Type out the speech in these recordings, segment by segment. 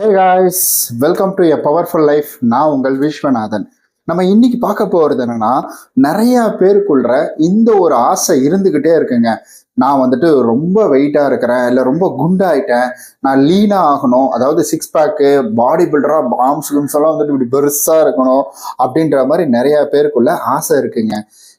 Hey guys, welcome to a powerful life. நான் உங்கள் விஸ்வநாதன். நம்ம இன்னைக்கு பார்க்க போகிறது என்னன்னா, நிறைய பேருக்குள்ள இந்த ஒரு ஆசை இருந்துக்கிட்டே இருக்குங்க. நான் வந்துட்டு ரொம்ப வெயிட்டாக இருக்கிறேன், இல்லை ரொம்ப குண்டாயிட்டேன், நான் லீனாக ஆகணும், அதாவது சிக்ஸ் பேக்கு பாடி பில்டராக ஆர்ம்ஸ் கிம்ஸ் எல்லாம் வந்துட்டு இப்படி பெருசாக இருக்கணும் அப்படின்ற மாதிரி நிறைய பேருக்குள்ள ஆசை இருக்குங்க.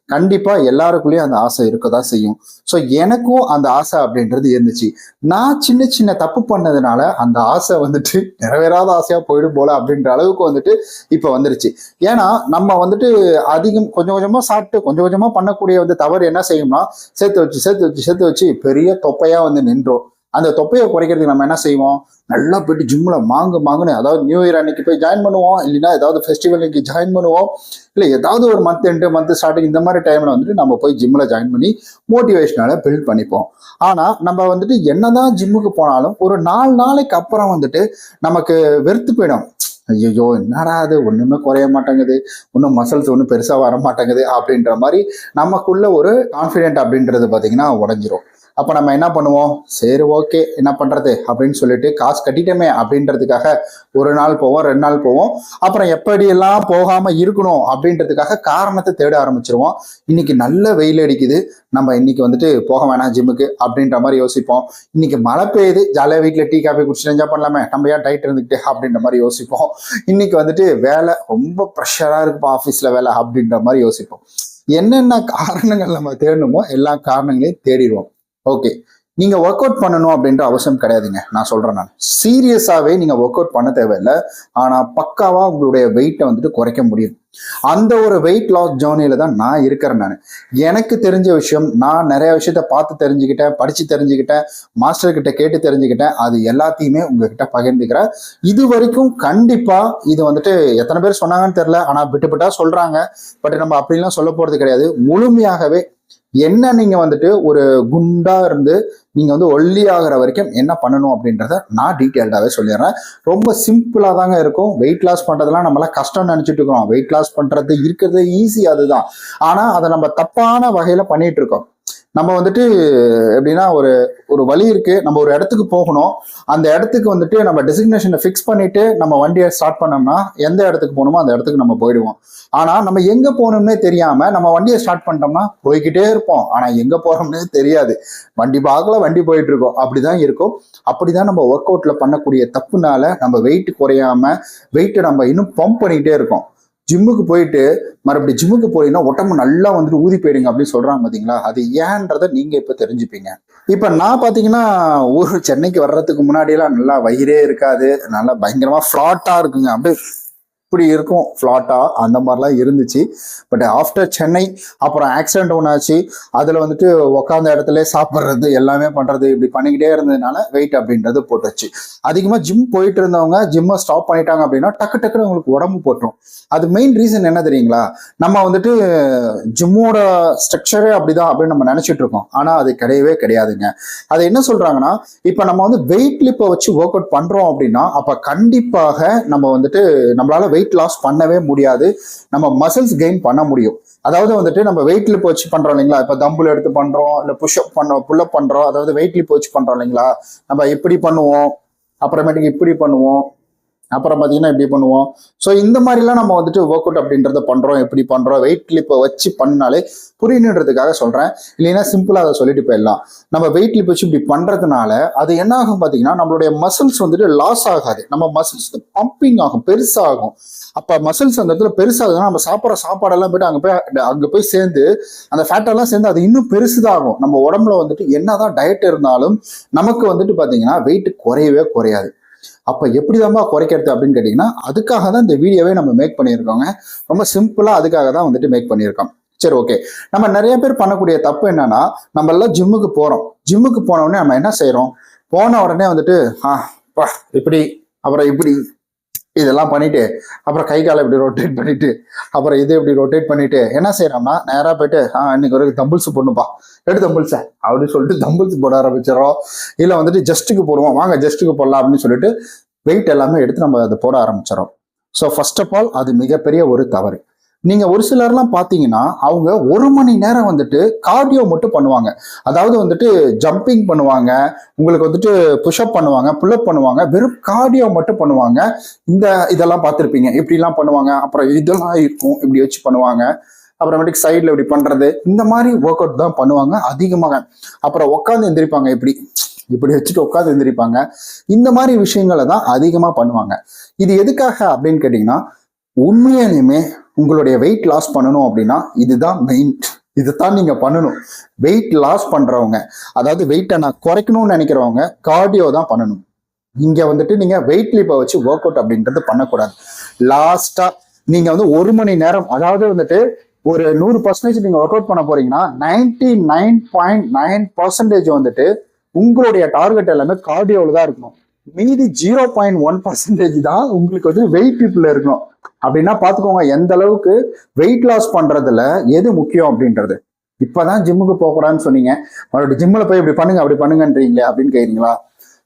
கண்டிப்பா எல்லாருக்குள்ளேயும் அந்த ஆசை இருக்கதான் செய்யும். ஸோ எனக்கும் அந்த ஆசை அப்படின்றது இருந்துச்சு. நான் சின்ன சின்ன தப்பு பண்ணதுனால அந்த ஆசை வந்துட்டு நிறைவேறாத ஆசையா போயிடும் போல அப்படின்ற அளவுக்கு வந்துட்டு இப்ப வந்துருச்சு. ஏன்னா நம்ம வந்துட்டு அதிகம் கொஞ்சம் கொஞ்சமா சாப்பிட்டு கொஞ்சம் கொஞ்சமா பண்ணக்கூடிய வந்து தவறு என்ன செய்யும்னா, சேர்த்து வச்சு சேர்த்து வச்சு சேர்த்து வச்சு பெரிய தொப்பையா வந்து நின்றோம். அந்த தொப்பையை குறைக்கிறதுக்கு நம்ம என்ன செய்வோம், நல்லா போயிட்டு ஜிம்ல மாங்குன்னு, அதாவது நியூ இயர் அன்னைக்கு போய் ஜாயின் பண்ணுவோம், இல்லைன்னா ஏதாவது ஃபெஸ்டிவல் அன்னைக்கு ஜாயின் பண்ணுவோம், இல்லை ஏதாவது ஒரு மந்த் ஸ்டார்டிங் இந்த மாதிரி டைம்ல வந்துட்டு நம்ம போய் ஜிம்ல ஜாயின் பண்ணி மோட்டிவேஷனால பில்ட் பண்ணிப்போம். ஆனா நம்ம வந்துட்டு என்னதான் ஜிம்முக்கு போனாலும் ஒரு 4 நாளைக்கு அப்புறம் வந்துட்டு நமக்கு வெறுத்து போயிடும். ஐயோ என்னடா அது ஒண்ணுமே குறைய மாட்டேங்குது, ஒன்றும் மசில்ஸ் ஒன்றும் பெருசா வர மாட்டேங்குது அப்படின்ற மாதிரி நமக்குள்ள ஒரு கான்ஃபிடென்ட் அப்படின்றது பார்த்தீங்கன்னா உடஞ்சிரும். அப்போ நம்ம என்ன பண்ணுவோம், சரி ஓகே என்ன பண்ணுறது அப்படின்னு சொல்லிட்டு காசு கட்டிட்டோமே அப்படின்றதுக்காக ஒரு நாள் போவோம், 2 நாள் போவோம், அப்புறம் எப்படியெல்லாம் போகாமல் இருக்கணும் அப்படின்றதுக்காக காரணத்தை தேட ஆரம்பிச்சிருவோம். இன்னைக்கு நல்ல வெயில் அடிக்குது, நம்ம இன்னைக்கு வந்துட்டு போக வேணாம் ஜிம்முக்கு அப்படின்ற மாதிரி யோசிப்போம். இன்னைக்கு மழை பெய்யுது, ஜாலியாக வீட்டில் டீ காஃபி குடிச்சு என்ஜாய் பண்ணலாமே, நம்ம ஏன் டைட் இருந்துக்கிட்டு அப்படின்ற மாதிரி யோசிப்போம். இன்னைக்கு வந்துட்டு வேலை ரொம்ப ப்ரெஷராக இருக்குப்பா ஆஃபீஸில் வேலை அப்படின்ற மாதிரி யோசிப்போம். என்னென்ன காரணங்கள் நம்ம தேடணுமோ எல்லா காரணங்களையும் தேடிடுவோம். ஓகே, நீங்க ஒர்க் அவுட் பண்ணணும் அப்படின்ற அவசியம் கிடையாதுங்க. நான் சொல்றேன், நான் சீரியஸாவே நீங்க ஒர்க் அவுட் பண்ண தேவையில்லை. ஆனா பக்காவா உங்களுடைய வெயிட்டை வந்துட்டு குறைக்க முடியும். அந்த ஒரு வெயிட் லாஸ் ஜேர்னியில தான் நான் இருக்கிறேன். நான் எனக்கு தெரிஞ்ச விஷயம், நான் நிறைய விஷயத்த பார்த்து தெரிஞ்சுக்கிட்டேன், படிச்சு தெரிஞ்சுக்கிட்டேன், மாஸ்டர் கிட்ட கேட்டு தெரிஞ்சுக்கிட்டேன். அது எல்லாத்தையுமே உங்ககிட்ட பகிர்ந்துக்கிறேன். இது வரைக்கும் கண்டிப்பா இது வந்துட்டு எத்தனை பேர் சொன்னாங்கன்னு தெரியல, ஆனா விட்டு சொல்றாங்க. பட் நம்ம அப்படிலாம் சொல்ல போறது கிடையாது. முழுமையாகவே என்ன நீங்க வந்துட்டு ஒரு குண்டா இருந்து நீங்க வந்து ஒல்லி ஆகிற வரைக்கும் என்ன பண்ணணும் அப்படின்றத நான் டீட்டெயில்டாவே சொல்லிடுறேன். ரொம்ப சிம்பிளா தாங்க இருக்கும். வெயிட் லாஸ் பண்றதுலாம் நம்மளாம் கஷ்டம்னு நினைச்சிட்டு இருக்கோம். வெயிட் லாஸ் பண்றது இருக்கிறது ஈஸி, அதுதான். ஆனா அதை நம்ம தப்பான வகையில பண்ணிட்டு இருக்கோம். நம்ம வந்துட்டு எப்படின்னா, ஒரு ஒரு வழி இருக்கு, நம்ம ஒரு இடத்துக்கு போகணும், அந்த இடத்துக்கு வந்துட்டு நம்ம டெசிக்னேஷனை ஃபிக்ஸ் பண்ணிட்டு நம்ம வண்டியை ஸ்டார்ட் பண்ணோம்னா எந்த இடத்துக்கு போகணுமோ அந்த இடத்துக்கு நம்ம போயிடுவோம். ஆனா நம்ம எங்க போகணும்னே தெரியாம நம்ம வண்டியை ஸ்டார்ட் பண்ணிட்டோம்னா போய்கிட்டே இருப்போம். ஆனா எங்க போறோம்னே தெரியாது. வண்டி பார்க்கல வண்டி போயிட்டு இருக்கோம், அப்படிதான் இருக்கும். அப்படிதான் நம்ம ஒர்க் அவுட்ல பண்ணக்கூடிய தப்புனால நம்ம வெயிட் குறையாம வெயிட்டை நம்ம இன்னும் பம்ப் பண்ணிக்கிட்டே இருக்கோம். ஜிம்முக்கு போயிட்டு மறுபடியும் ஜிம்முக்கு போறீங்கன்னா உடம்பு நல்லா வந்துட்டு ஊதி போயிடுங்க அப்படின்னு சொல்றாங்க பாத்தீங்களா, அது ஏன்றத நீங்க இப்ப தெரிஞ்சுப்பீங்க. இப்ப நான் பாத்தீங்கன்னா சென்னைக்கு வர்றதுக்கு முன்னாடி எல்லாம் நல்லா வயிறே இருக்காது, நல்லா பயங்கரமா ஃபிளாட்டா இருக்குங்க, அப்படியே இப்படி இருக்கும் ஃப்ளாட்டா, அந்த மாதிரிலாம் இருந்துச்சு. பட் ஆஃப்டர் சென்னை அப்புறம் ஆக்சிடென்ட் ஒன்று ஆச்சு. அதில் வந்துட்டு உட்காந்த இடத்துல சாப்பிட்றது எல்லாமே பண்ணுறது இப்படி பண்ணிக்கிட்டே இருந்ததுனால வெயிட் அப்படின்றது போட்டுச்சு. அதிகமாக ஜிம் போயிட்டு இருந்தவங்க ஜிம்மை ஸ்டாப் பண்ணிட்டாங்க அப்படின்னா டக்குன்னு உங்களுக்கு உடம்பு போட்டுரும். அது மெயின் ரீசன் என்ன தெரியுங்களா, நம்ம வந்துட்டு ஜிம்மோட ஸ்ட்ரக்சரே அப்படிதான் அப்படின்னு நம்ம நினைச்சிட்டு இருக்கோம். ஆனால் அது கிடையவே கிடையாதுங்க. அது என்ன சொல்றாங்கன்னா, இப்போ நம்ம வந்து வெயிட் லிப்பை வச்சு ஒர்க் அவுட் பண்றோம் அப்படின்னா அப்போ கண்டிப்பாக நம்ம வந்துட்டு நம்மளால வெயிட் லாஸ் பண்ணவே முடியாது. நம்ம மசில்ஸ் கெயின் பண்ண முடியும். அதாவது வந்துட்டு நம்ம வெயிட் லிப் வச்சு பண்றோம் இல்லைங்களா, இப்ப தம்புல் எடுத்து பண்றோம், இல்ல புஷ்அப் பண்றோம், புல்லப் பண்றோம், அதாவது வெயிட் லிப் வச்சு பண்றோம் இல்லைங்களா, நம்ம இப்படி பண்ணுவோம், அப்புறமேட்டுக்கு இப்படி பண்ணுவோம், அப்புறம் பார்த்தீங்கன்னா இப்படி பண்ணுவோம். ஸோ இந்த மாதிரிலாம் நம்ம வந்துட்டு ஒர்க் அவுட் அப்படின்றத பண்றோம். எப்படி பண்றோம், வெயிட் லிப்பை வச்சு பண்ணாலே புரியணுன்றதுக்காக சொல்றேன். இல்லைன்னா சிம்பிளா அதை சொல்லிட்டு போயிடலாம். நம்ம வெயிட் லிப் வச்சு இப்படி பண்றதுனால அது என்ன ஆகும் பார்த்தீங்கன்னா, நம்மளுடைய மசில்ஸ் வந்துட்டு லாஸ் ஆகாது, நம்ம மசில்ஸ் பம்பிங் ஆகும், பெருசாகும். அப்ப மசில்ஸ் அந்த இடத்துல பெருசாகுதுன்னா நம்ம சாப்பிட்ற சாப்பாடெல்லாம் போயிட்டு அங்க போய் சேர்ந்து அந்த ஃபேட்டெல்லாம் சேர்ந்து அது இன்னும் பெருசுதாகும். நம்ம உடம்புல வந்துட்டு என்னதான் டயட் இருந்தாலும் நமக்கு வந்துட்டு பாத்தீங்கன்னா வெயிட் குறையவே குறையாது. அப்ப எப்படிதான்பா குறைக்கிறது அப்படின்னு கேட்டீங்கன்னா, அதுக்காக தான் இந்த வீடியோவே நம்ம மேக் பண்ணியிருக்கோங்க. ரொம்ப சிம்பிளா அதுக்காக தான் வந்துட்டு மேக் பண்ணியிருக்கோம். சரி ஓகே, நம்ம நிறைய பேர் பண்ணக்கூடிய தப்பு என்னன்னா, நம்ம எல்லாம் ஜிம்முக்கு போறோம். ஜிம்முக்கு போன உடனே நம்ம என்ன செய்யறோம், போன உடனே வந்துட்டு இப்படி அப்புறம் இப்படி இதெல்லாம் பண்ணிட்டு அப்புறம் கை காலை இப்படி ரொட்டேட் பண்ணிட்டு அப்புறம் இது இப்படி ரொட்டேட் பண்ணிட்டு என்ன செய்யறோம்னா, நேரா போயிட்டு இன்னைக்கு ஒரு தம்பிள்ஸ் போடணும்பா, எடு தம்பிள்ஸ அப்படின்னு சொல்லிட்டு தம்பிள்ஸ் போட ஆரம்பிச்சிடறோம். இல்ல வந்துட்டு ஜஸ்ட்டுக்கு போடுவோம், வாங்க ஜஸ்ட்டுக்கு போடலாம் அப்படின்னு சொல்லிட்டு வெயிட் எல்லாமே எடுத்து நம்ம அதை போட ஆரம்பிச்சிடறோம். ஸோ ஃபர்ஸ்ட் ஆஃப் ஆல் அது மிகப்பெரிய ஒரு தவறு. நீங்க ஒரு சிலர்லாம் பாத்தீங்கன்னா அவங்க 1 மணி நேரம் வந்துட்டு கார்டியோ மட்டும் பண்ணுவாங்க. அதாவது வந்துட்டு ஜம்பிங் பண்ணுவாங்க, உங்களுக்கு வந்துட்டு புஷ்அப் பண்ணுவாங்க, புல்அப் பண்ணுவாங்க, வெறும் கார்டியோ மட்டும் பண்ணுவாங்க. இதெல்லாம் பார்த்துருப்பீங்க, இப்படிலாம் பண்ணுவாங்க. அப்புறம் இதெல்லாம் இருக்கும், இப்படி வச்சு பண்ணுவாங்க. அப்புறமேட்டுக்கு சைட்ல இப்படி பண்றது, இந்த மாதிரி ஒர்க் அவுட் தான் பண்ணுவாங்க அதிகமாக. அப்புறம் உட்காந்து எந்திரிப்பாங்க, இப்படி இப்படி வச்சுட்டு உட்காந்து எந்திரிப்பாங்க. இந்த மாதிரி விஷயங்களை தான் அதிகமா பண்ணுவாங்க. இது எதுக்காக அப்படின்னு கேட்டீங்கன்னா, உண்மையிலுமே உங்களுடைய வெயிட் லாஸ் பண்ணணும் அப்படின்னா இதுதான் மெயின். இதுதான் நீங்க பண்ணணும். வெயிட் லாஸ் பண்றவங்க, அதாவது வெயிட்டை நான் குறைக்கணும்னு நினைக்கிறவங்க கார்டியோ தான் பண்ணணும். இங்க வந்துட்டு நீங்க வெயிட் லிப்பை வச்சு ஒர்க் அவுட் அப்படின்றது பண்ணக்கூடாது. லாஸ்டா நீங்க வந்து 1 மணி நேரம், அதாவது வந்துட்டு ஒரு 100% நீங்க ஒர்க் அவுட் பண்ண போறீங்கன்னா 99.9% வந்துட்டு உங்களுடைய டார்கெட் எல்லாமே கார்டியோவில் தான் இருக்கணும். மீதி 0.1% தான் உங்களுக்கு வந்து வெயிட் லிப்ல இருக்கணும். அப்படின்னா பாத்துக்கோங்க எந்த அளவுக்கு வெயிட் லாஸ் பண்றதுல எது முக்கியம் அப்படின்றது. இப்பதான் ஜிம்முக்கு போகக்கூடாதுன்னு சொன்னீங்க, மறுபடியும் ஜிம்மில் போய் இப்படி பண்ணுங்க அப்படி பண்ணுங்கன்றீங்களே அப்படின்னு கேட்குறீங்களா?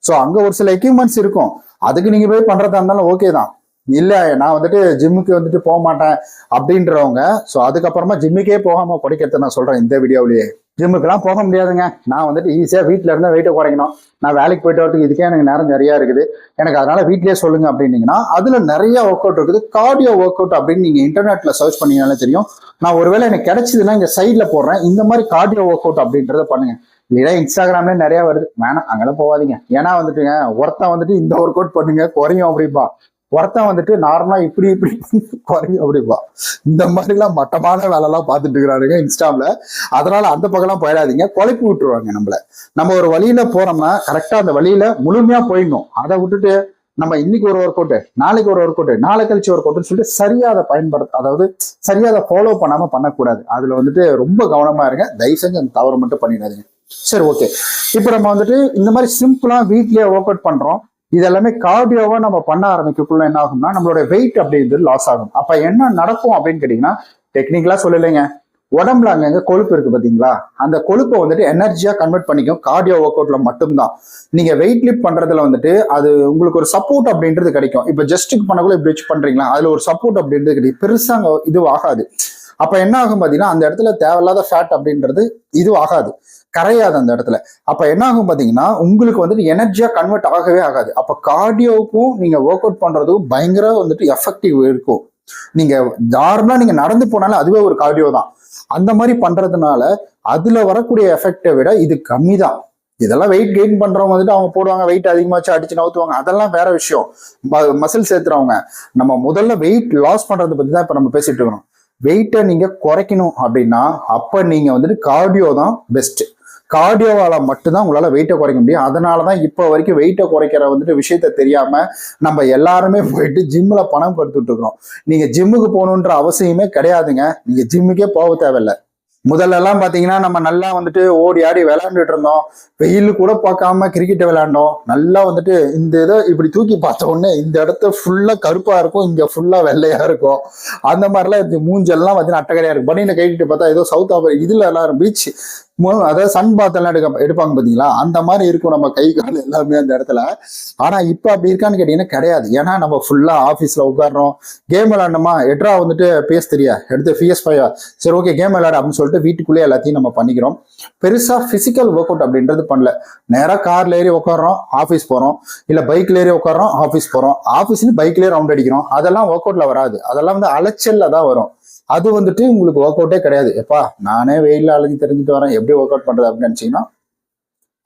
ஸோ அங்க ஒரு சில எக்யூப்மெண்ட்ஸ் இருக்கும், அதுக்கு நீங்க போய் பண்றதா இருந்தாலும் ஓகே தான். இல்ல நான் வந்துட்டு ஜிம்முக்கு வந்துட்டு போக மாட்டேன் அப்படின்றவங்க, ஸோ அதுக்கப்புறமா ஜிம்முக்கே போகாம குறைக்கிறத நான் சொல்றேன் இந்த வீடியோவிலேயே. ஜிம்முக்கெல்லாம் போக முடியாதுங்க, நான் வந்துட்டு ஈஸியாக வீட்டில் இருந்தால் வெயிட்டை குறைக்கணும், நான் வேலைக்கு போயிட்டு வரதுக்கு இதுக்கே எனக்கு நேரம் நிறையா இருக்குது, எனக்கு அதனால வீட்லேயே சொல்லுங்க அப்படின்னீங்கன்னா அதுல நிறைய ஒர்க் அவுட் இருக்குது. கார்டியோ ஒர்க் அவுட் அப்படின்னு நீங்க இன்டர்நெட்ல சர்ச் பண்ணீங்கனாலே தெரியும். நான் ஒருவேளை எனக்கு கிடைச்சதுன்னா இங்க சைட்ல போடுறேன், இந்த மாதிரி கார்டியோ ஒர்க் அவுட் அப்படின்றத பண்ணுங்க. இல்லையா இன்ஸ்டாகிராம்ல நிறைய வருது, வேணாம் அங்கெல்லாம் போகாதீங்க. ஏன்னா வந்துட்டுங்க ஒருத்தன் வந்துட்டு இந்த ஒர்க் அவுட் பண்ணுங்க குறையும் அப்படிப்பா, ஒருத்தன் வந்துட்டு நார்மலா இப்படி இப்படி குறையும் அப்படிப்பா. இந்த மாதிரிலாம் மட்டமான வேலைலாம் பார்த்துட்டு இருக்கிறாருங்க இன்ஸ்டாம்ல. அதனால அந்த பக்கம்லாம் போயிடாதீங்க, குழப்பி விட்டுருவாங்க நம்மள. நம்ம ஒரு வழியில போறோம்னா கரெக்டா அந்த வழியில முழுமையா போயிடணும். அதை விட்டுட்டு நம்ம இன்னைக்கு ஒரு ஒர்க் அவுட், நாளைக்கு ஒரு ஒர்க் அவுட், நாளை கழிச்சு ஒர்க் அவுட்னு சொல்லிட்டு சரியா அதை பயன்படுத்த, அதாவது சரியா அதை ஃபாலோ பண்ணாம பண்ணக்கூடாது. அதுல வந்துட்டு ரொம்ப கவனமா இருங்க, தயவு செஞ்சு அந்த தவறு மட்டும் பண்ணிடாதீங்க. சரி, ஓகே. இப்போ நம்ம வந்துட்டு இந்த மாதிரி சிம்பிளா வீட்லயே ஒர்க் அவுட் பண்றோம். இது எல்லாமே கார்டியோவா நம்ம பண்ண ஆரம்பிக்கக்குள்ள என்ன ஆகும்னா நம்மளோட வெயிட் அப்படின்றது லாஸ் ஆகும். அப்ப என்ன நடக்கும் அப்படின்னு கேட்டீங்கன்னா, டெக்னிக்கலா சொல்லலைங்க, உடம்புல அங்கங்க கொழுப்பு இருக்கு பாத்தீங்களா, அந்த கொழுப்பை வந்துட்டு எனர்ஜியா கன்வெர்ட் பண்ணிக்கும் கார்டியோ ஒர்க் அவுட்ல மட்டும்தான். நீங்க வெயிட் லிஃப்ட் பண்றதுல வந்துட்டு அது உங்களுக்கு ஒரு சப்போர்ட் அப்படின்றது கிடைக்கும். இப்ப ஜஸ்டிக் பண்ணக்குள்ள இப்படி வச்சு பண்றீங்களா, அதுல ஒரு சப்போர்ட் அப்படின்றது கிடைக்கும், பெருசா இது ஆகாது. அப்ப என்ன ஆகும் பாத்தீங்கன்னா அந்த இடத்துல தேவையில்லாத ஃபேட் அப்படின்றது இது ஆகாது, கரையாது அந்த இடத்துல. அப்ப என்ன ஆகும் பாத்தீங்கன்னா உங்களுக்கு வந்துட்டு எனர்ஜியா கன்வெர்ட் ஆகவே ஆகாது. அப்ப கார்டியோவுக்கும் நீங்க ஒர்க் அவுட் பண்றதுக்கும் பயங்கர வந்துட்டு எஃபெக்டிவ் இருக்கும். நீங்க நார்மலா நீங்க நடந்து போனாலும் அதுவே ஒரு கார்டியோ தான். அந்த மாதிரி பண்றதுனால அதுல வரக்கூடிய எஃபெக்டை விட இது கம்மி தான். இதெல்லாம் வெயிட் கெயின் பண்றவங்க வந்துட்டு அவங்க போடுவாங்க, வெயிட் அதிகமா வச்சு அடிச்சு நவுத்துவாங்க, அதெல்லாம் வேற விஷயம். மசில் சேர்த்துறவங்க. நம்ம முதல்ல வெயிட் லாஸ் பண்றதை பத்தி தான் இப்ப நம்ம பேசிட்டு இருக்கோம். வெயிட்டை நீங்க குறைக்கணும் அப்படின்னா அப்ப நீங்க வந்துட்டு கார்டியோ தான் பெஸ்ட். கார்டியோவால மட்டும்தான் உங்களால வெயிட்டை குறைக்க முடியும். அதனாலதான் இப்போ வரைக்கும் வெயிட்டை குறைக்கிற வந்துட்டு விஷயத்த தெரியாம நம்ம எல்லாருமே போயிட்டு ஜிம்ல பணம் கொடுத்துட்டு இருக்கிறோம். நீங்க ஜிம்முக்கு போகணுன்ற அவசியமே கிடையாதுங்க, நீங்க ஜிம்முக்கே போக தேவையில்லை. முதல்ல எல்லாம் பாத்தீங்கன்னா நம்ம நல்லா வந்துட்டு ஓடி ஆடி விளையாண்டுட்டு இருந்தோம், வெயில் கூட பார்க்காம கிரிக்கெட் விளையாண்டோம். நல்லா வந்துட்டு இந்த இதை இப்படி தூக்கி பார்த்த உடனே இந்த இடத்த ஃபுல்லா கருப்பா இருக்கும், இங்க ஃபுல்லா வெள்ளையா இருக்கும். அந்த மாதிரிலாம் இந்த மூஞ்செல்லாம் பார்த்தீங்கன்னா அட்டகரையா இருக்கும். பனியில கைட்டு பார்த்தா ஏதோ சவுத் ஆப்பிரிக்கா இதுல எல்லாரும் பீச், அதாவது சன் பாத் எல்லாம் எடுப்பாங்க பாத்தீங்களா, அந்த மாதிரி இருக்கும் நம்ம கை கால் எல்லாமே அந்த இடத்துல. ஆனா இப்ப அப்படி இருக்கான்னு கேட்டீங்கன்னா கிடையாது. ஏன்னா நம்ம ஃபுல்லா ஆபீஸ்ல உட்காடுறோம், கேம் விளையாடணுமா எட்ரா வந்துட்டு பேச தெரியா எடுத்து PS5 சரி ஓகே கேம் விளையாட அப்படின்னு சொல்லிட்டு வீட்டுக்குள்ளேயே எல்லாத்தையும் நம்ம பண்ணிக்கிறோம். பெருசா பிசிக்கல் ஒர்க் அவுட் அப்படின்றது பண்ணல. நேரா கார்ல ஏறி உட்காடுறோம் ஆஃபீஸ் போறோம், இல்ல பைக்ல ஏறி உட்காடுறோம் ஆஃபீஸ் போறோம், ஆஃபீஸ்ல பைக்லயே ரவுண்ட் அடிக்கிறோம். அதெல்லாம் ஒர்க் அவுட்ல வராது, அதெல்லாம் வந்து அலைச்சல்ல தான் வரும். அது வந்துட்டு உங்களுக்கு ஒர்க் அவுட்டே கிடையாது. எப்பா நானே வெயில அலைஞ்சு தெரிஞ்சுட்டு வரேன் எப்படி ஒர்க் அவுட் பண்றது அப்படின்னு நினைச்சீங்கன்னா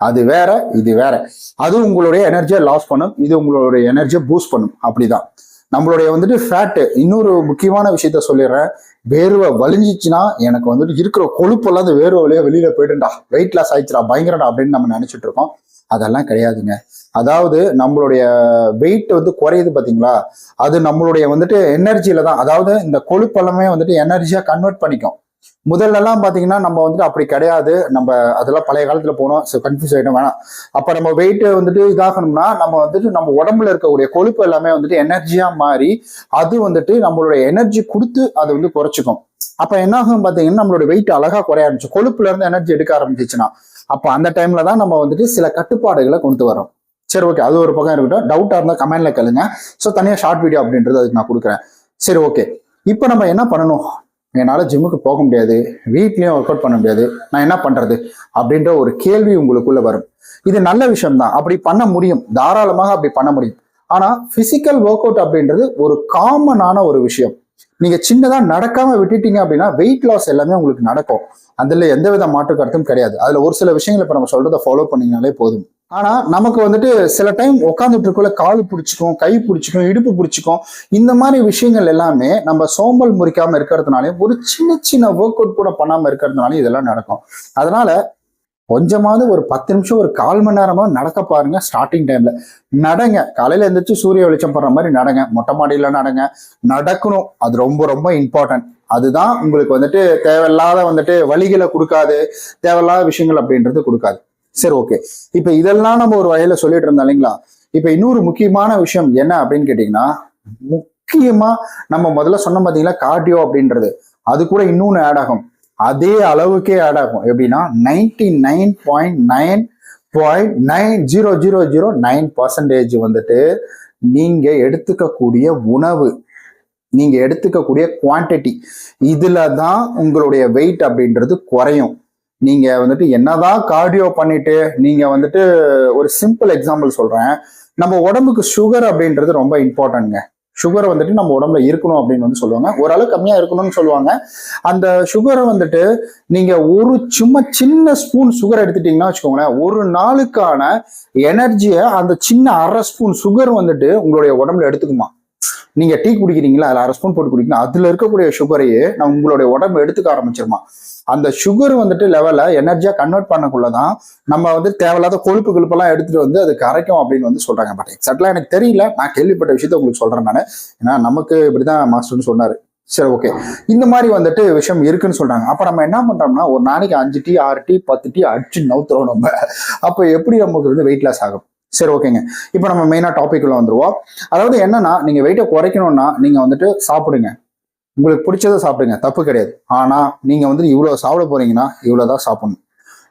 அது வேற இது வேற. அது உங்களுடைய எனர்ஜியை லாஸ் பண்ணும், இது உங்களுடைய எனர்ஜியை பூஸ்ட் பண்ணும். அப்படிதான் நம்மளுடைய வந்துட்டு ஃபேட்டு. இன்னொரு முக்கியமான விஷயத்த சொல்லிடுறேன், வேர்வை வலிஞ்சிச்சுன்னா எனக்கு வந்துட்டு இருக்கிற கொழுப்பெல்லாம் அந்த வேர்வை வழியா வெளியில போயிட்டுண்டா வெயிட் லாஸ் ஆயிடுச்சுடா பயங்கரடா அப்படின்னு நம்ம நினைச்சிட்டு இருக்கோம். அதெல்லாம் கிடையாதுங்க. அதாவது நம்மளுடைய வெயிட் வந்து குறையுது பாத்தீங்களா, அது நம்மளுடைய வந்துட்டு எனர்ஜியில தான். அதாவது இந்த கொழுப்பெல்லாமே வந்துட்டு எனர்ஜியா கன்வெர்ட் பண்ணிக்கும். முதல்ல எல்லாம் பாத்தீங்கன்னா நம்ம வந்துட்டு அப்படி கிடையாது. நம்ம அதெல்லாம் பழைய காலத்துல போனோம், கன்ஃபியூஸ் ஆயிட்டோம் வேணாம். அப்ப நம்ம வெயிட் வந்துட்டு இதாகணும்னா நம்ம வந்துட்டு நம்ம உடம்புல இருக்கக்கூடிய கொழுப்பு எல்லாமே வந்துட்டு எனர்ஜியா மாறி அது வந்துட்டு நம்மளுடைய எனர்ஜி கொடுத்து அதை வந்து குறைச்சிக்கும். அப்ப என்ன ஆகும் பாத்தீங்கன்னா நம்மளோட வெயிட் அழகா குறைய ஆரம்பிச்சு, கொழுப்புல இருந்து எனர்ஜி எடுக்க ஆரம்பிச்சிச்சுன்னா அப்ப அந்த டைம்ல தான் நம்ம வந்துட்டு சில கட்டுப்பாடுகளை கொண்டு வரோம். சரி ஓகே, அது ஒரு பக்கம் இருக்கட்டும். டவுட்டா இருந்தா கமெண்ட்ல கேளுங்க. ஸோ தனியா ஷார்ட் வீடியோ அப்படின்றது அதுக்கு நான் கொடுக்குறேன். சரி ஓகே, இப்போ நம்ம என்ன பண்ணணும், என்னால் ஜிம்முக்கு போக முடியாது, வீட்லேயும் ஒர்க் அவுட் பண்ண முடியாது, நான் என்ன பண்ணுறது அப்படின்ற ஒரு கேள்வி உங்களுக்குள்ள வரும். இது நல்ல விஷயம்தான், அப்படி பண்ண முடியும், தாராளமாக அப்படி பண்ண முடியும். ஆனால் ஃபிசிக்கல் ஒர்க் அவுட் அப்படின்றது ஒரு காமனான ஒரு விஷயம். நீங்கள் சின்னதாக நடக்காம விட்டுட்டீங்க அப்படின்னா வெயிட் லாஸ் எல்லாமே உங்களுக்கு நடக்கும். அதில் எந்தவித மாற்று கருத்தும் கிடையாது. அதில் ஒரு சில விஷயங்கள் இப்போ நம்ம சொல்றதை ஃபாலோ பண்ணீங்கனாலே போதும். ஆனா நமக்கு வந்துட்டு சில டைம் உட்காந்துட்டு இருக்குள்ள கால் பிடிச்சிக்கும், கை பிடிச்சிக்கும், இடுப்பு பிடிச்சிக்கும். இந்த மாதிரி விஷயங்கள் எல்லாமே நம்ம சோம்பல் முறிக்காம இருக்கிறதுனாலே, ஒரு சின்ன சின்ன ஒர்க் அவுட் கூட பண்ணாம இருக்கிறதுனால இதெல்லாம் நடக்கும். அதனால கொஞ்சமாவது ஒரு 10 நிமிஷம், ஒரு 1/4 மணி நேரமா நடக்க பாருங்க. ஸ்டார்டிங் டைம்ல நடங்க. காலையில எழுந்திரிச்சு சூரிய வெளிச்சம் படுற மாதிரி நடங்க, மொட்டை மாடியில நடங்க. நடக்கணும், அது ரொம்ப ரொம்ப இம்பார்ட்டன்ட். அதுதான் உங்களுக்கு வந்துட்டு தேவையில்லாத வந்துட்டு வலிகளை கொடுக்காது, தேவையில்லாத விஷயங்கள் அப்படின்றது கொடுக்காது. சரி, ஓகே. இப்ப இதெல்லாம் நம்ம ஒரு வகையில சொல்லிட்டு இருந்தோம் இல்லைங்களா? இப்ப இன்னொரு முக்கியமான விஷயம் என்ன அப்படின்னு கேட்டீங்கன்னா, முக்கியமா நம்ம முதல்ல சொன்ன பாத்தீங்களா கார்டியோ அப்படின்றது, அது கூட இன்னொன்னு ஆட் ஆகும். அதே அளவுக்கே ஆட் ஆகும். எப்படின்னா 99.9.90009% வந்துட்டு நீங்க எடுத்துக்கக்கூடிய உணவு, நீங்க எடுத்துக்கக்கூடிய குவான்டிட்டி, இதுல தான் உங்களுடைய வெயிட் அப்படின்றது குறையும். நீங்க வந்துட்டு என்னதான் கார்டியோ பண்ணிட்டு நீங்க வந்துட்டு, ஒரு சிம்பிள் எக்ஸாம்பிள் சொல்றேன். நம்ம உடம்புக்கு சுகர் அப்படின்றது ரொம்ப இம்பார்ட்டன்ட்ங்க. சுகர் வந்துட்டு நம்ம உடம்புல இருக்கணும் அப்படின்னு வந்து சொல்லுவாங்க. ஓரளவு கம்மியா இருக்கணும்னு சொல்லுவாங்க. அந்த சுகரை வந்துட்டு நீங்க ஒரு சும்மா சின்ன ஸ்பூன் சுகர் எடுத்துட்டீங்கன்னா வச்சுக்கோங்களேன், ஒரு நாளுக்கான எனர்ஜியை அந்த சின்ன 1/2 ஸ்பூன் சுகர் வந்துட்டு உங்களுடைய உடம்புல எடுத்துக்குமா. நீங்க டீ குடிக்கிறீங்களா, அதுல 1/2 ஸ்பூன் போட்டு குடிக்கணும், அதுல இருக்கக்கூடிய சுகரையே நான் உங்களுடைய உடம்பு எடுத்துக்க ஆரம்பிச்சிருமா. அந்த சுகர் வந்துட்டு லெவலை எனர்ஜியா கன்வெர்ட் பண்ணக்குள்ளதான் நம்ம வந்து தேவையில்லாத கொழுப்பு கிழுப்பெல்லாம் எடுத்துட்டு வந்து அது கரைக்கும் அப்படின்னு வந்து சொல்றாங்க. பட் எக்ஸாக்ட்லாம் எனக்கு தெரியல, நான் கேள்விப்பட்ட விஷயத்த உங்களுக்கு சொல்றேன் நான். ஏன்னா நமக்கு இப்படிதான் மாஸ்டர்னு சொன்னாரு. சரி, ஓகே. இந்த மாதிரி வந்துட்டு விஷயம் இருக்குன்னு சொல்றாங்க. அப்ப நம்ம என்ன பண்றோம்னா, ஒரு நாளைக்கு 5 டீ 6 டீ 10 டீ அடிச்சு நவுத்துறோம் நம்ம. அப்ப எப்படி நமக்கு வந்து வெயிட் லாஸ் ஆகும்? சரி, ஓகேங்க. இப்போ நம்ம மெயினா டாபிக் உள்ள வந்துருவோம். அதாவது என்னன்னா, நீங்க வெயிட்டை குறைக்கணும்னா நீங்க வந்துட்டு சாப்பிடுங்க, உங்களுக்கு பிடிச்சதை சாப்பிடுங்க, தப்பு கிடையாது. ஆனா நீங்க வந்து இவ்வளவு சாப்பிட போறீங்கன்னா இவ்வளவுதான் சாப்பிடணும்.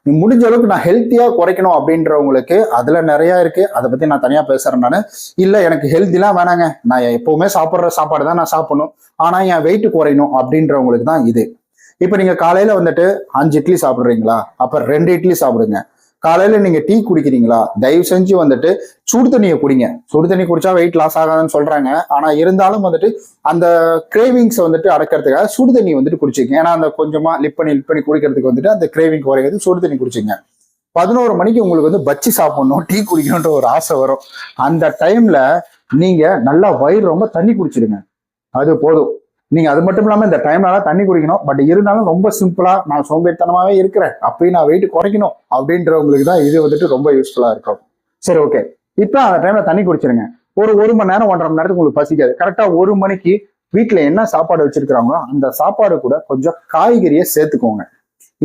நீ முடிஞ்ச அளவுக்கு நான் ஹெல்த்தியா குறைக்கணும் அப்படின்றவங்களுக்கு அதுல நிறைய இருக்கு, அதை பத்தி நான் தனியா பேசுறேன். நானு இல்ல எனக்கு ஹெல்த்திலாம் வேணாங்க, நான் எப்பவுமே சாப்பிட்ற சாப்பாடு தான் நான் சாப்பிடணும், ஆனா என் வெயிட் குறையணும் அப்படின்றவங்களுக்கு தான் இது. இப்ப நீங்க காலையில வந்துட்டு 5 இட்லி சாப்பிடுறீங்களா, அப்ப 2 இட்லி சாப்பிடுங்க. காலையில நீங்க டீ குடிக்கிறீங்களா, தயவு செஞ்சு வந்துட்டு சுடு தண்ணியை குடிங்க. சுடு தண்ணி குடிச்சா வெயிட் லாஸ் ஆகாதுன்னு சொல்றாங்க. ஆனா இருந்தாலும் வந்துட்டு அந்த கிரேவிங்ஸ் வந்துட்டு அடக்கிறதுக்காக சுடு தண்ணி வந்துட்டு குடிச்சிங்க. ஏன்னா அந்த கொஞ்சமா லிப் பண்ணி குடிக்கிறதுக்கு வந்துட்டு அந்த கிரேவிங் குறையாது, சுடு தண்ணி குடிச்சிங்க. 11 மணிக்கு உங்களுக்கு வந்து பச்சி சாப்பிடணும், டீ குடிக்கணும்ன்ற ஒரு ஆசை வரும். அந்த டைம்ல நீங்க நல்லா வயிறு ரொம்ப தண்ணி குடிச்சிடுங்க, அது போதும். நீங்க அது மட்டும் இல்லாம இந்த டைம்ல தண்ணி குடிக்கணும். பட் இருந்தாலும் ரொம்ப சிம்பிளா, நான் சோம்பேறித்தனமாவே இருக்கிறேன், அப்பயும் நான் வெயிட் குறைக்கணும் அப்படின்றவங்களுக்கு தான் இது வந்துட்டு ரொம்ப யூஸ்ஃபுல்லா இருக்கும். சரி, ஓகே. இப்போ அந்த டைம்ல தண்ணி குடிச்சிருங்க. ஒரு 1 மணி நேரம் 1.5 மணி நேரத்துக்கு உங்களுக்கு பசிக்காது. கரெக்டா 1 மணிக்கு வீட்டுல என்ன சாப்பாடு வச்சிருக்கிறாங்களோ அந்த சாப்பாடு கூட கொஞ்சம் காய்கறியை சேர்த்துக்கோங்க.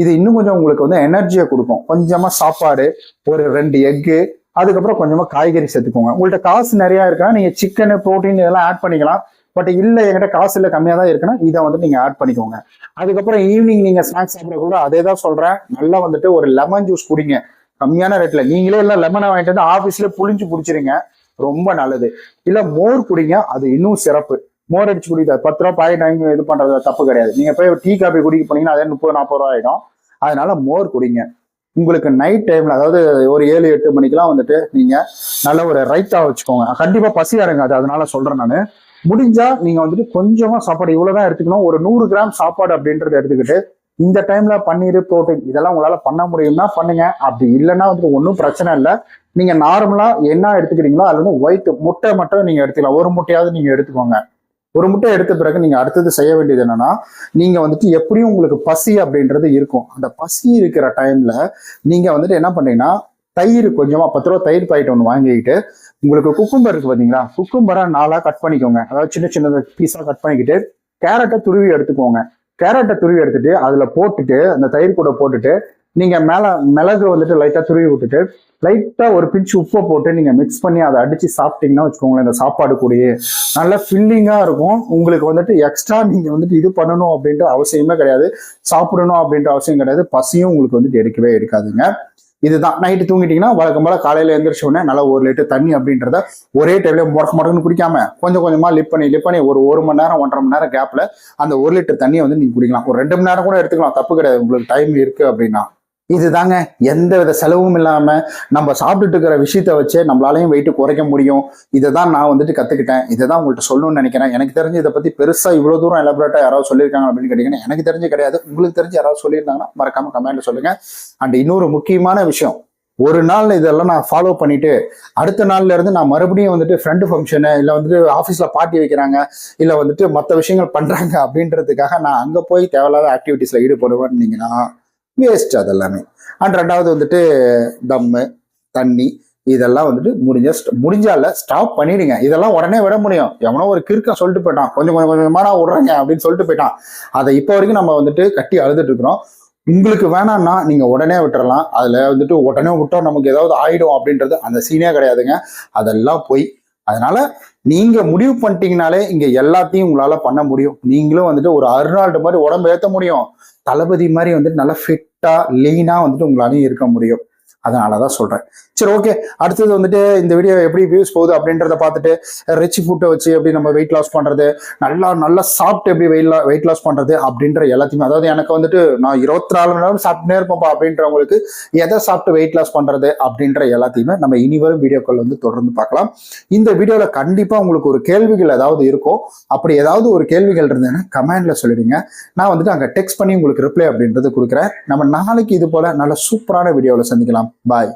இது இன்னும் கொஞ்சம் உங்களுக்கு வந்து எனர்ஜியை கொடுக்கும். கொஞ்சமா சாப்பாடு, ஒரு 2 எக்கு, அதுக்கப்புறம் கொஞ்சமா காய்கறி சேர்த்துக்கோங்க. உங்கள்ட்ட காசு நிறைய இருக்குன்னா நீங்க சிக்கன், புரோட்டீன் இதெல்லாம் ஆட் பண்ணிக்கலாம். பட் இல்ல என்கிட்ட காசு இல்லை, கம்மியா தான் இருக்குன்னா இதை வந்து நீங்க ஆட் பண்ணிக்கோங்க. அதுக்கப்புறம் ஈவினிங் நீங்க ஸ்நாக்ஸ் சாப்பிட கூட அதே தான் சொல்றேன், நல்லா வந்துட்டு ஒரு லெமன் ஜூஸ் குடிங்க கம்மியான ரேட்ல. நீங்களே எல்லாம் லெமனை வாங்கிட்டு வந்து ஆஃபீஸ்ல புளிஞ்சு குடிச்சிருங்க, ரொம்ப நல்லது. இல்ல மோர் குடிங்க, அது இன்னும் சிறப்பு. மோர் அடிச்சு குடிக்காது, 10 ரூபா பாக்கெட் வாங்கி இது பண்றது தப்பு கிடையாது. நீங்க போய் டீ காபி குடிக்க போனீங்கன்னா அதே 30-40 ரூபா ஆயிடும். அதனால மோர் குடிங்க. உங்களுக்கு நைட் டைம்ல, அதாவது ஒரு 7-8 மணிக்கெல்லாம் வந்துட்டு நீங்க நல்ல ஒரு ரைத்தா வச்சுக்கோங்க. கண்டிப்பா பசி அடங்காது, அதனால சொல்றேன் நான். முடிஞ்சா நீங்க வந்துட்டு கொஞ்சமா சாப்பாடு இவ்வளவுதான் எடுத்துக்கணும். ஒரு 100 கிராம் சாப்பாடு அப்படின்றத எடுத்துக்கிட்டு இந்த டைம்ல பன்னீர், புரோட்டீன் இதெல்லாம் உங்களால பண்ண முடியும்னா பண்ணுங்க. அப்படி இல்லைன்னா வந்துட்டு ஒன்றும் பிரச்சனை இல்லை. நீங்க நார்மலா என்ன எடுத்துக்கிறீங்களோ அதுல வந்து ஒயிட் முட்டை மட்டும் நீங்க எடுத்துக்கலாம். ஒரு முட்டையாவது நீங்க எடுத்துக்கோங்க. ஒரு முட்டை எடுத்த பிறகு நீங்க அடுத்தது செய்ய வேண்டியது என்னன்னா, நீங்க வந்துட்டு எப்படியும் உங்களுக்கு பசி அப்படின்றது இருக்கும். அந்த பசி இருக்கிற டைம்ல நீங்க வந்துட்டு என்ன பண்றீங்கன்னா, தயிர் கொஞ்சமா 10 ரூபா தயிர் பாக்கெட் ஒன்று வாங்கிக்கிட்டு, உங்களுக்கு குக்கும்பர் இருக்கு பாத்தீங்களா, குக்கும்பரை 4 கட் பண்ணிக்கோங்க. அதாவது சின்ன சின்ன பீஸா கட் பண்ணிக்கிட்டு, கேரட்டை துருவி எடுத்துக்கோங்க. கேரட்டை துருவி எடுத்துட்டு அதுல போட்டுட்டு, அந்த தயிர் கூட போட்டுட்டு, நீங்க மேல மிளகு வந்துட்டு லைட்டா துருவி விட்டுட்டு, லைட்டா ஒரு பிஞ்சு உப்பை போட்டு நீங்க மிக்ஸ் பண்ணி அதை அடிச்சு சாப்பிட்டீங்கன்னா வச்சுக்கோங்களேன், இந்த சாப்பாடு கூடயே நல்லா ஃபில்லிங்கா இருக்கும். உங்களுக்கு வந்துட்டு எக்ஸ்ட்ரா நீங்க வந்துட்டு இது பண்ணணும் அப்படின்ற அவசியமே கிடையாது, சாப்பிடணும் அப்படின்ற அவசியம் கிடையாது, பசியும் உங்களுக்கு வந்துட்டு எடுக்கவே எடுக்காதுங்க. இதுதான். நைட்டு தூங்கிட்டீங்கன்னா வழக்கம் போல காலையில எழுந்திரிச்ச உடனே நல்லா 1 லிட்டர் தண்ணி அப்படின்றத ஒரே டைம்ல முடக்கு குடிக்காம கொஞ்சம் கொஞ்சமா லிப் பண்ணி ஒரு மணி நேரம் 1.5 மணி நேரம் கேப்ல அந்த 1 லிட்டர் தண்ணியை வந்து நீங்க குடிக்கலாம். ஒரு 2 மணி நேரம் கூட எடுத்துக்கலாம், தப்பு கிடையாது உங்களுக்கு டைம் இருக்கு அப்படின்னா. இதுதாங்க, எந்த வித செலவும் இல்லாம நம்ம சாப்பிட்டுட்டு இருக்கிற விஷயத்த வச்சு நம்மளாலையும் வெயிட் குறைக்க முடியும். இதை தான் நான் வந்துட்டு கத்துக்கிட்டேன். இதை தான் உங்கள்கிட்ட சொல்லணும்னு நினைக்கிறேன். எனக்கு தெரிஞ்சு இதை பத்தி பெருசா இவ்வளவு தூரம் எலாபரேட்டா யாராவது சொல்லியிருக்காங்க அப்படின்னு கேட்டீங்கன்னா எனக்கு தெரிஞ்சு கிடையாது. உங்களுக்கு தெரிஞ்சு யாராவது சொல்லியிருந்தாங்கன்னா மறக்காம கமெண்ட்ல சொல்லுங்க. அண்ட் இன்னொரு முக்கியமான விஷயம், ஒரு நாள் இதெல்லாம் நான் ஃபாலோ பண்ணிட்டு அடுத்த நாள்ல இருந்து நான் மறுபடியும் வந்துட்டு ஃப்ரெண்டு ஃபங்க்ஷனு இல்லை வந்துட்டு ஆஃபீஸ்ல பார்ட்டி வைக்கிறாங்க இல்லை வந்துட்டு மற்ற விஷயங்கள் பண்றாங்க அப்படின்றதுக்காக நான் அங்கே போய் தேவையில்லாத ஆக்டிவிட்டீஸ்ல ஈடுபடுவேன்னீங்கன்னா வேஸ்ட் அதெல்லாமே. அண்ட் ரெண்டாவது வந்துட்டு தம்மு தண்ணி இதெல்லாம் வந்துட்டு முடிஞ்சால ஸ்டாப் பண்ணிடுங்க. இதெல்லாம் உடனே விட முடியும். எவனோ ஒரு கிறுக்க சொல்லிட்டு போயிட்டான், கொஞ்சம் கொஞ்சமா நான் விடுறேங்க அப்படின்னு சொல்லிட்டு போயிட்டான். அதை இப்போ வரைக்கும் நம்ம வந்துட்டு கட்டி அழுதுட்டு இருக்கிறோம். உங்களுக்கு வேணாம்னா நீங்க உடனே விட்டுறலாம். அதுல வந்துட்டு உடனே விட்டோம் நமக்கு ஏதாவது ஆயிடும் அப்படின்றது அந்த சீனே கிடையாதுங்க. அதெல்லாம் போய் அதனால நீங்க முடிவு பண்ணிட்டீங்கனாலே இங்க எல்லாத்தையும் உங்களால பண்ண முடியும். நீங்களும் வந்துட்டு ஒரு அருணால்டு மாதிரி உடம்பு ஏற்ற முடியும். தளபதி மாதிரி வந்துட்டு நல்லா ஃபிட்டா லீனா வந்துட்டு உங்களாலையும் இருக்க முடியும். அதனாலதான் சொல்றேன். சரி, ஓகே. அடுத்தது வந்துட்டு இந்த வீடியோ எப்படி வியூஸ் போகுது அப்படின்றத பார்த்துட்டு ரிச் ஃபுட்டை வச்சு எப்படி நம்ம வெயிட் லாஸ் பண்றது, நல்லா சாப்பிட்டு எப்படி வெயிட் லாஸ் பண்றது அப்படின்ற எல்லாத்தையுமே, அதாவது எனக்கு வந்துட்டு நான் 24 மணி நேரம் சாப்பிட்டுனே இருப்போம்ப்பா அப்படின்றவங்களுக்கு எதை சாப்பிட்டு வெயிட் லாஸ் பண்றது அப்படின்ற எல்லாத்தையுமே நம்ம இனி வரும் வீடியோக்கள் வந்து தொடர்ந்து பார்க்கலாம். இந்த வீடியோல கண்டிப்பா உங்களுக்கு ஒரு கேள்விகள் ஏதாவது இருக்கும். அப்படி ஏதாவது ஒரு கேள்விகள் இருந்ததுன்னா கமெண்ட்ல சொல்லிடுங்க. நான் வந்துட்டு அங்க டெக்ஸ்ட் பண்ணி உங்களுக்கு ரிப்ளை அப்படின்றது கொடுக்குறேன். நம்ம நாளைக்கு இது போல நல்ல சூப்பரான வீடியோவில் சந்திக்கலாம். பாய்.